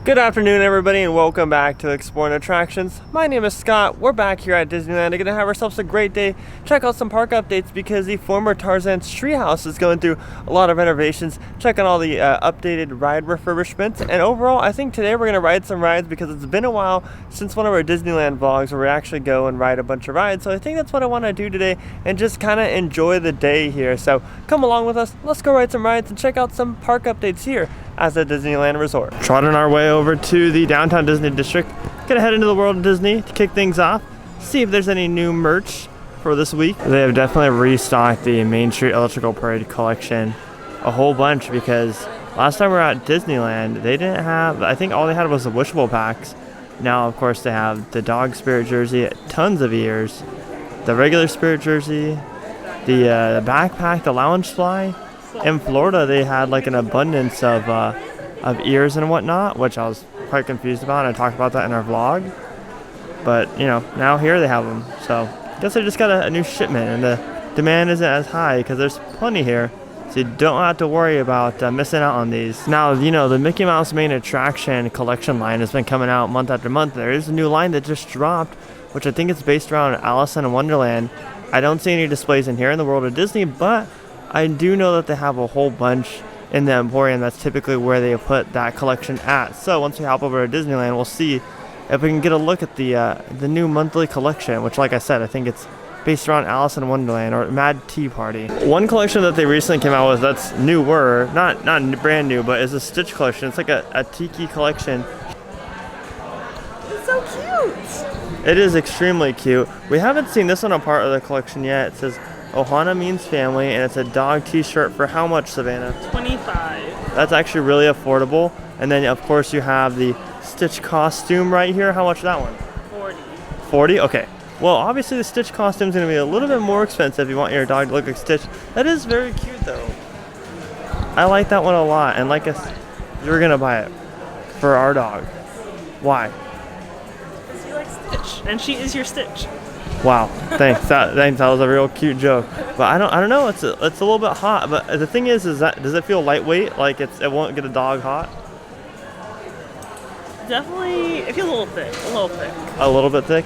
Good afternoon, everybody, and welcome back to Exploring Attractions. My name is Scott. We're back here at Disneyland. We're going to have ourselves a great day. Check out some park updates because the former Tarzan Treehouse is going through a lot of renovations. Check on all the updated ride refurbishments. And overall, I think today we're going to ride some rides because it's been a while since one of our Disneyland vlogs where we actually go and ride a bunch of rides. So I think that's what I want to do today and just kind of enjoy the day here. So come along with us. Let's go ride some rides and check out some park updates here as a Disneyland Resort. Trotting our way over to the downtown Disney district. Gonna head into the World of Disney to kick things off. See if there's any new merch for this week. They have definitely restocked the Main Street Electrical Parade collection a whole bunch because last time we were at Disneyland, they didn't have, I think all they had was the wishable packs. Now, of course, they have the dog spirit jersey, tons of ears, the regular spirit jersey, the backpack, the lounge fly. In Florida, they had like an abundance of ears and whatnot, which I was quite confused about, and I talked about that in our vlog. But, you know, now here they have them. So, I guess they just got a new shipment, and the demand isn't as high because there's plenty here. So you don't have to worry about missing out on these. Now, you know, the Mickey Mouse Main Attraction collection line has been coming out month after month. There is a new line that just dropped, which I think is based around Alice in Wonderland. I don't see any displays in here in the World of Disney, but I do know that they have a whole bunch in the Emporium. That's typically where they put that collection at. So once we hop over to Disneyland, we'll see if we can get a look at the new monthly collection, which, like I said, I think it's based around Alice in Wonderland or Mad Tea Party. One collection that they recently came out with that's newer, not brand new, but is a Stitch collection. It's like a tiki collection. It's so cute. It is extremely cute. We haven't seen this one a part of the collection yet. It says Ohana means family, and it's a dog t-shirt for how much, Savannah? $25. That's actually really affordable. And then, of course, you have the Stitch costume right here. How much is that one? 40. 40? Okay. Well, obviously the Stitch costume is going to be a little bit more expensive if you want your dog to look like Stitch. That is very cute, though. I like that one a lot. And like I said, you're going to buy it for our dog. Why? Because you like Stitch, and she is your Stitch. Wow, thanks. That was a real cute joke. But I don't know. It's a little bit hot. But the thing is that does it feel lightweight? Like it won't get a dog hot? Definitely, it feels a little thick. A little thick. A little bit thick.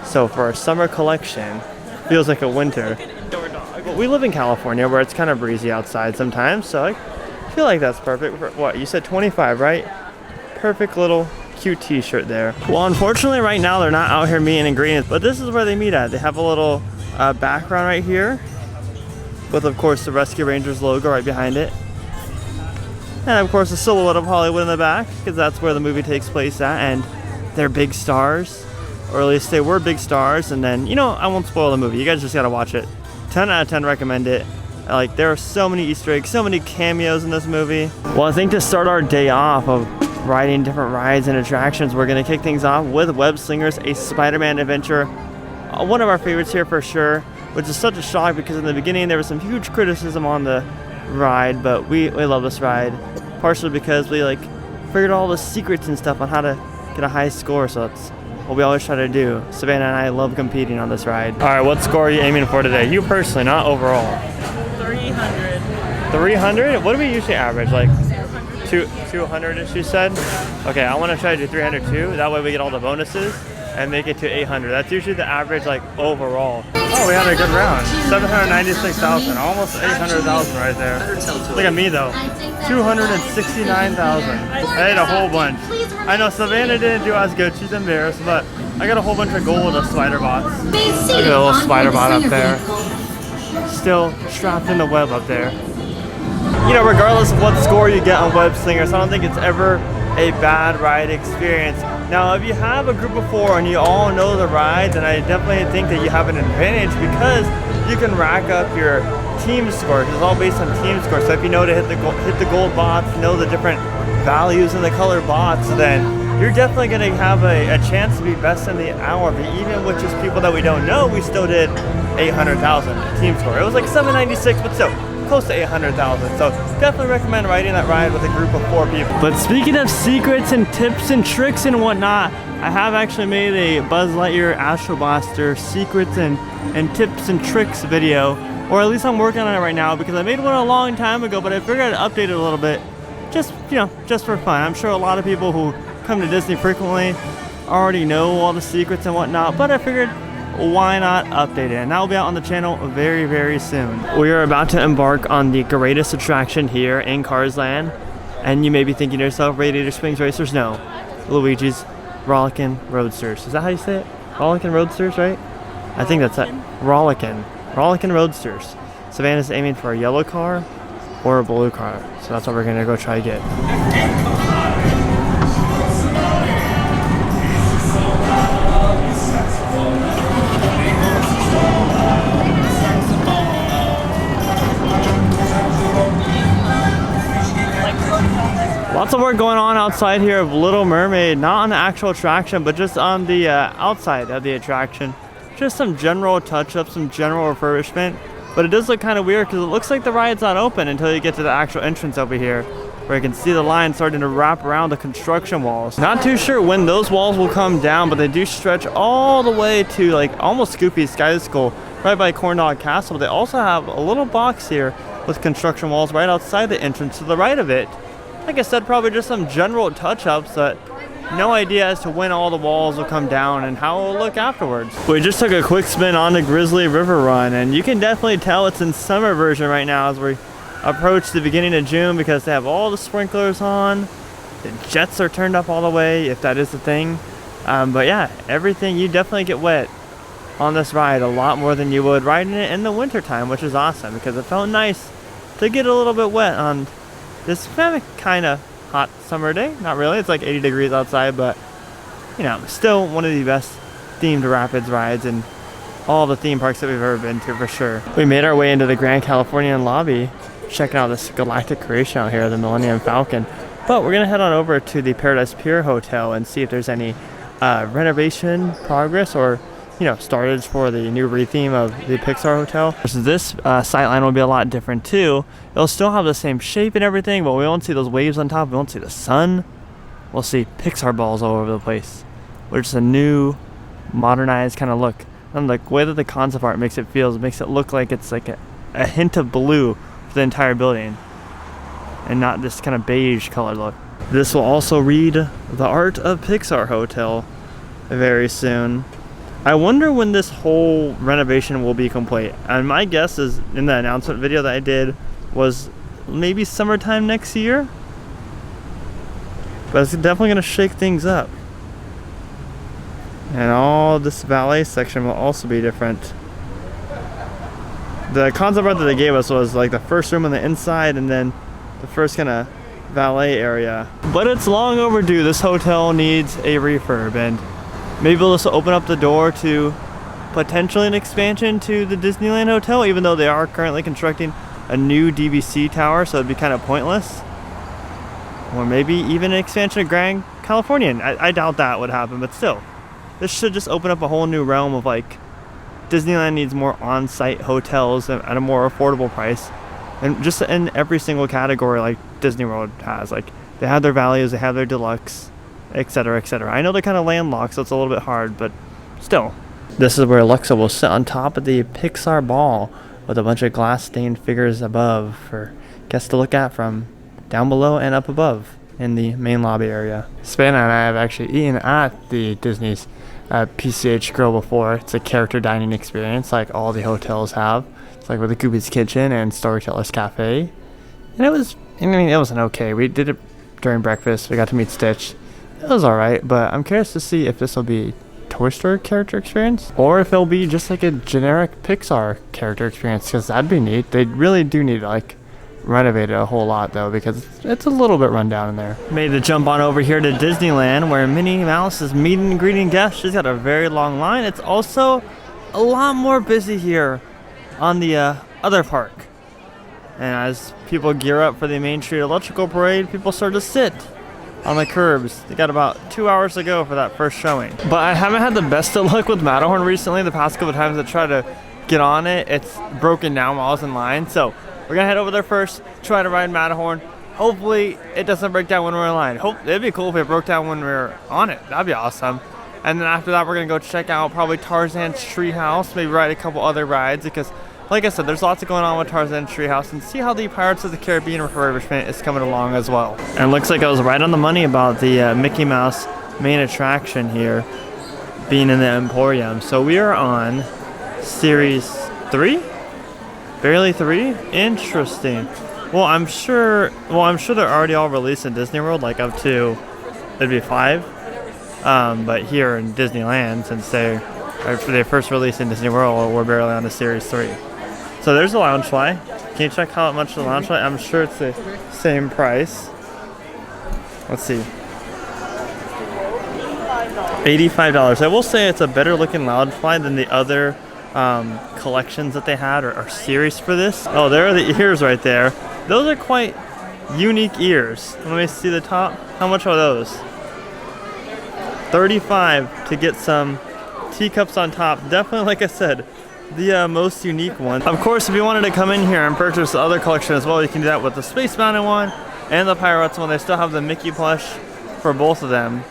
So for a summer collection, feels like a winter. Like an indoor dog. But we live in California where it's kind of breezy outside sometimes. So I feel like that's perfect. For, what you said, 25, right? Perfect little cute t-shirt there. Well, unfortunately right now they're not out here meeting and greeting, but this is where they meet at. They have a little background right here with, of course, the Rescue Rangers logo right behind it, and of course the silhouette of Hollywood in the back because that's where the movie takes place at, and they're big stars, or at least they were big stars. And then, you know, I won't spoil the movie, you guys just gotta watch it. 10 out of 10 recommend it. Like, there are so many Easter eggs, so many cameos in this movie. Well, I think to start our day off of riding different rides and attractions, we're going to kick things off with Webb Slingers, a Spider-Man adventure. One of our favorites here for sure, which is such a shock because in the beginning there was some huge criticism on the ride, but we love this ride, partially because we like figured all the secrets and stuff on how to get a high score, so that's what we always try to do. Savannah and I love competing on this ride. All right, what score are you aiming for today? You personally, not overall. 300. 300? What do we usually average? Like 200 as you said? Okay, I want to try to do 300 too. That way we get all the bonuses and make it to 800. That's usually the average, like, overall. Oh, we had a good round. 796,000, almost 800,000 right there. Look at me though, 269,000. I ate a whole bunch. I know Savannah didn't do as good. She's embarrassed, but I got a whole bunch of gold of spider bots. Look at the little spider bot up there. Still strapped in the web up there. You know, regardless of what score you get on Webb Slingers, I don't think it's ever a bad ride experience. Now, if you have a group of 4 and you all know the ride, then I definitely think that you have an advantage because you can rack up your team score. It's all based on team score. So if you know to hit the gold bots, know the different values in the color bots, then you're definitely going to have a chance to be best in the hour. But even with just people that we don't know, we still did 800,000 team score. It was like 796, but still close to 800,000. So definitely recommend riding that ride with a group of 4 people. But speaking of secrets and tips and tricks and whatnot, I have actually made a Buzz Lightyear Astro Blaster secrets and tips and tricks video, or at least I'm working on it right now because I made one a long time ago, but I figured I'd update it a little bit just, you know, just for fun. I'm sure a lot of people who come to Disney frequently already know all the secrets and whatnot, but I figured why not update it, and that will be out on the channel very, very soon. We are about to embark on the greatest attraction here in Cars Land, and you may be thinking to yourself, Radiator Springs Racers? No, Luigi's Rollickin' Roadsters. Is that how you say it? Rollickin' Roadsters, right? I think that's it. Rollickin' Roadsters. Savannah's aiming for a yellow car or a blue car, so that's what we're gonna go try to get. Lots of work going on outside here of Little Mermaid, not on the actual attraction, but just on the outside of the attraction. Just some general touch-ups, some general refurbishment, but it does look kind of weird because it looks like the ride's not open until you get to the actual entrance over here, where you can see the line starting to wrap around the construction walls. Not too sure when those walls will come down, but they do stretch all the way to like almost Scoopy's Sky School, right by Corndog Castle. They also have a little box here with construction walls right outside the entrance to the right of it. Like I said, probably just some general touch-ups, but no idea as to when all the walls will come down and how it will look afterwards. We just took a quick spin on the Grizzly River Run, and you can definitely tell it's in summer version right now as we approach the beginning of June because they have all the sprinklers on. The jets are turned up all the way, if that is the thing. But yeah, everything, you definitely get wet on this ride a lot more than you would riding it in the winter time, which is awesome because it felt nice to get a little bit wet on this kind of hot summer day. Not really, it's like 80 degrees outside, but you know, still one of the best themed rapids rides in all the theme parks that we've ever been to for sure. We made our way into the Grand Californian lobby, checking out this galactic creation out here, the Millennium Falcon. But we're gonna head on over to the Paradise Pier Hotel and see if there's any renovation progress or, you know, started for the new retheme of the Pixar Hotel. So this sightline will be a lot different too. It'll still have the same shape and everything, but we won't see those waves on top. We won't see the sun. We'll see Pixar balls all over the place. Which is a new, modernized kind of look. And the way that the concept art makes it feel, it makes it look like it's like a hint of blue for the entire building, and not this kind of beige color look. This will also read the Art of Pixar Hotel very soon. I wonder when this whole renovation will be complete. And my guess is, in the announcement video that I did, was maybe summertime next year. But it's definitely going to shake things up. And all this valet section will also be different. The concept art that they gave us was like the first room on the inside and then the first kind of valet area. But it's long overdue. This hotel needs a refurb, and maybe we'll just open up the door to potentially an expansion to the Disneyland Hotel, even though they are currently constructing a new DVC tower, so it'd be kind of pointless. Or maybe even an expansion of Grand Californian. I doubt that would happen, but still. This should just open up a whole new realm of like, Disneyland needs more on-site hotels at a more affordable price. And just in every single category like Disney World has. Like, they have their values, they have their deluxe, etc., etc. I know they're kind of landlocked, so it's a little bit hard, but still. This is where Alexa will sit on top of the Pixar ball with a bunch of glass-stained figures above for guests to look at from down below and up above in the main lobby area. Savannah and I have actually eaten at the Disney's PCH Grill before. It's a character dining experience like all the hotels have. It's like with the Goopy's Kitchen and Storyteller's Cafe. And it wasn't okay. We did it during breakfast. We got to meet Stitch. It was alright, but I'm curious to see if this will be Toy Story character experience or if it'll be just like a generic Pixar character experience, because that'd be neat. They really do need to like renovate it a whole lot though, because it's a little bit run down in there. Made the jump on over here to Disneyland where Minnie Mouse is meeting and greeting guests. She's got a very long line. It's also a lot more busy here on the other park. And as people gear up for the Main Street Electrical Parade, people start to sit on the curbs. They got about 2 hours to go for that first showing. But I haven't had the best of luck with Matterhorn recently. The past couple of times I tried to get on it, it's broken down while I was in line. So we're gonna head over there first, try to ride Matterhorn. Hopefully it doesn't break down when we're in line. It'd be cool if it broke down when we were on it. That'd be awesome. And then after that, we're gonna go check out probably Tarzan Treehouse, maybe ride a couple other rides, because like I said, there's lots going on with Tarzan Treehouse, and see how the Pirates of the Caribbean refurbishment is coming along as well. And it looks like I was right on the money about the Mickey Mouse main attraction here being in the Emporium. So we are on Series 3? Barely 3? Interesting. Well, I'm sure they're already all released in Disney World, like up to, it'd be 5. But here in Disneyland, since they first released in Disney World, we're barely on the Series 3. So there's a Loungefly. Can you check how much the Loungefly? I'm sure it's the same price. Let's see. $85. I will say it's a better looking Loungefly than the other collections that they had or series for this. Oh, there are the ears right there. Those are quite unique ears. Let me see the top. How much are those? $35 to get some teacups on top. Definitely, like I said, the most unique one. Of course, if you wanted to come in here and purchase the other collection as well, you can do that with the Space Mountain one and the Pirates one. They still have the Mickey plush for both of them,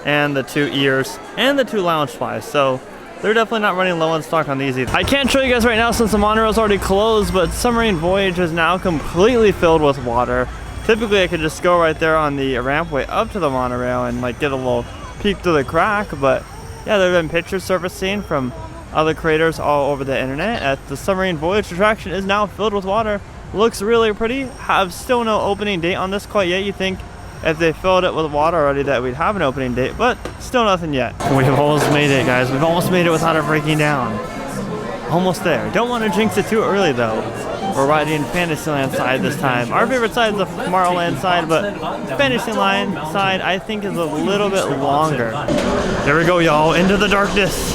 and the 2 ears and the 2 Loungeflies. So they're definitely not running low on stock on these either. I can't show you guys right now since the monorail's already closed, but Submarine Voyage is now completely filled with water. Typically, I could just go right there on the rampway up to the monorail and like get a little peek through the crack, but yeah, there have been pictures surfacing from other creators all over the internet. The Submarine Voyage attraction is now filled with water. Looks really pretty. Have still no opening date on this quite yet. You think if they filled it with water already that we'd have an opening date, but still nothing yet. We've almost made it, guys. We've almost made it without it breaking down. Almost there. Don't want to jinx it too early though. We're riding Fantasyland side this time. Our favorite side is the Tomorrowland side, but Fantasyland side I think is a little bit longer. There we go, y'all, into the darkness.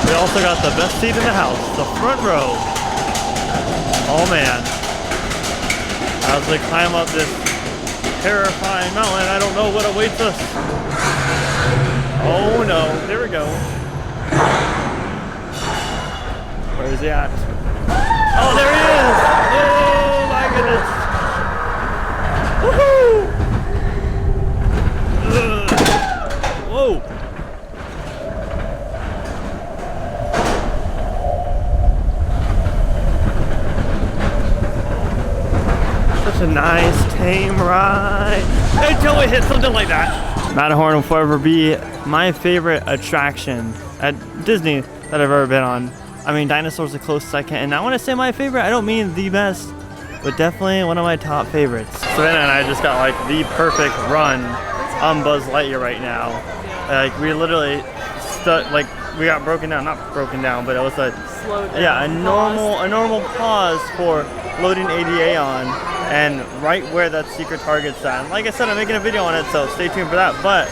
We also got the best seat in the house, the front row. Oh man. As we climb up this terrifying mountain, I don't know what awaits us. Oh no, there we go. Where is he at? Oh, there he is! Oh my goodness! Woohoo! Whoa! Such a nice, tame ride. Until we hit something like that. Matterhorn will forever be my favorite attraction at Disney that I've ever been on. I mean, dinosaurs are a close second, and I want to say my favorite. I don't mean the best, but definitely one of my top favorites. Savannah and I just got like the perfect run on Buzz Lightyear right now. Like we literally we got broken down, not broken down, but it was a normal pause for loading ADA on, and right where that secret target's at. And like I said, I'm making a video on it, so stay tuned for that. But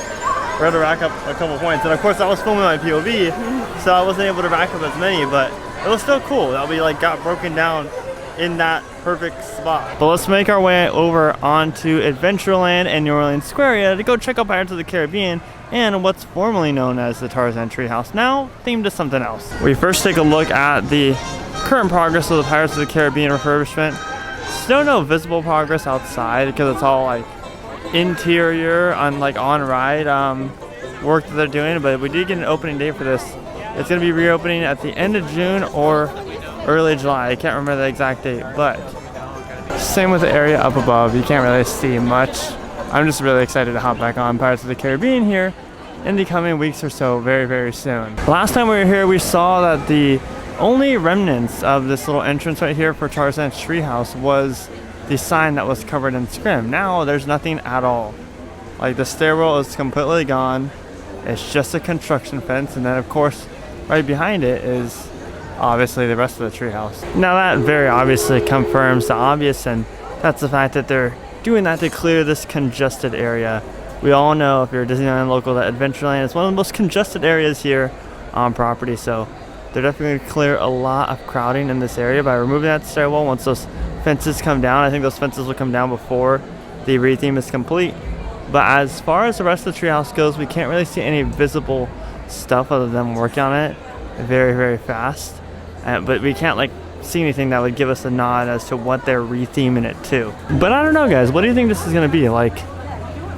we're able to rack up a couple points, and of course I was filming my POV, so I wasn't able to rack up as many, but it was still cool that we like got broken down in that perfect spot. But let's make our way over onto Adventureland and New Orleans Square area to go check out Pirates of the Caribbean and what's formerly known as the Tarzan Treehouse, now themed to something else. We first take a look at the current progress of the Pirates of the Caribbean refurbishment. Still no visible progress outside because it's all like interior on ride work that they're doing, but we did get an opening date for this. It's going to be reopening at the end of June or early July. I can't remember the exact date, but same with the area up above. You can't really see much. I'm just really excited to hop back on Pirates of the Caribbean here in the coming weeks or so, very, very soon. Last time we were here, we saw that the only remnants of this little entrance right here for Tarzan's Treehouse was the sign that was covered in scrim. Now there's nothing at all. Like the stairwell is completely gone. It's just a construction fence, and then of course right behind it is obviously the rest of the treehouse. Now that very obviously confirms the obvious, and that's the fact that they're doing that to clear this congested area. We all know, if you're a Disneyland local, that Adventureland is one of the most congested areas here on property, so they're definitely going to clear a lot of crowding in this area by removing that stairwell. Once those fences come down, I think those fences will come down before the re-theme is complete. But as far as the rest of the treehouse goes, we can't really see any visible stuff other than working on it very, very fast. But we can't see anything that would give us a nod as to what they're re-theming it to. But I don't know, guys. What do you think this is going to be?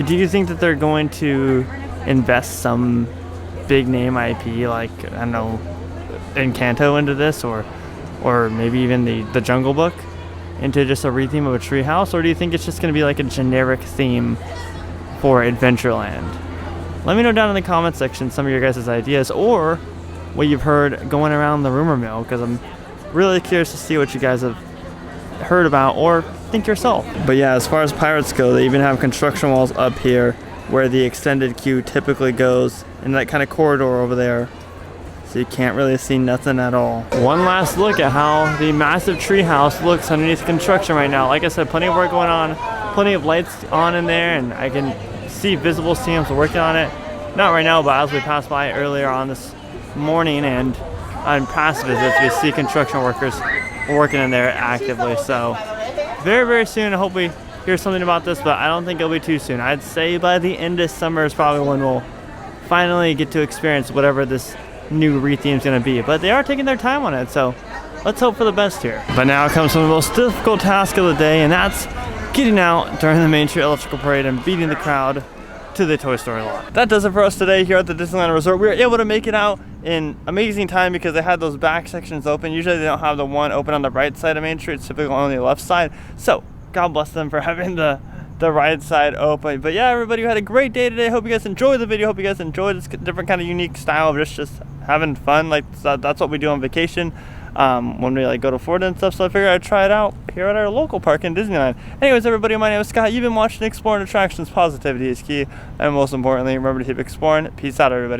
Do you think that they're going to invest some big name IP, I don't know, Encanto into this, or maybe even the Jungle Book into just a retheme of a treehouse? Or do you think it's just going to be like a generic theme for Adventureland? Let me know down in the comment section some of your guys' ideas, or what you've heard going around the rumor mill, because I'm really curious to see what you guys have heard about or think yourself. But yeah, as far as pirates go, they even have construction walls up here where the extended queue typically goes, in that kind of corridor over there, so you can't really see nothing at all. One last look at how the massive treehouse looks underneath construction right now. Like I said, plenty of work going on, plenty of lights on in there, and I can see visible teams working on it. Not right now, but as we passed by earlier on this morning and on past visits, we see construction workers working in there actively. So very, very soon, I hope we hear something about this, but I don't think it'll be too soon. I'd say by the end of summer is probably when we'll finally get to experience whatever this new retheme is going to be. But they are taking their time on it, so let's hope for the best here. But now comes some of the most difficult task of the day, and that's getting out during the Main Street Electrical Parade and beating the crowd to the Toy Story lot. That does it for us today here at the Disneyland Resort. We were able to make it out in amazing time because they had those back sections open. Usually they don't have the one open on the right side of Main Street, it's typically only the left side. So God bless them for having the right side open. But yeah, everybody, you had a great day today. Hope you guys enjoyed the video. Hope you guys enjoyed this different kind of unique style of just having fun. Like that's what we do on vacation when we like go to Florida and stuff. So I figured I'd try it out here at our local park in Disneyland. Anyways, everybody, my name is Scott. You've been watching Exploring Attractions. Positivity is key, and most importantly, remember to keep exploring. Peace out, everybody.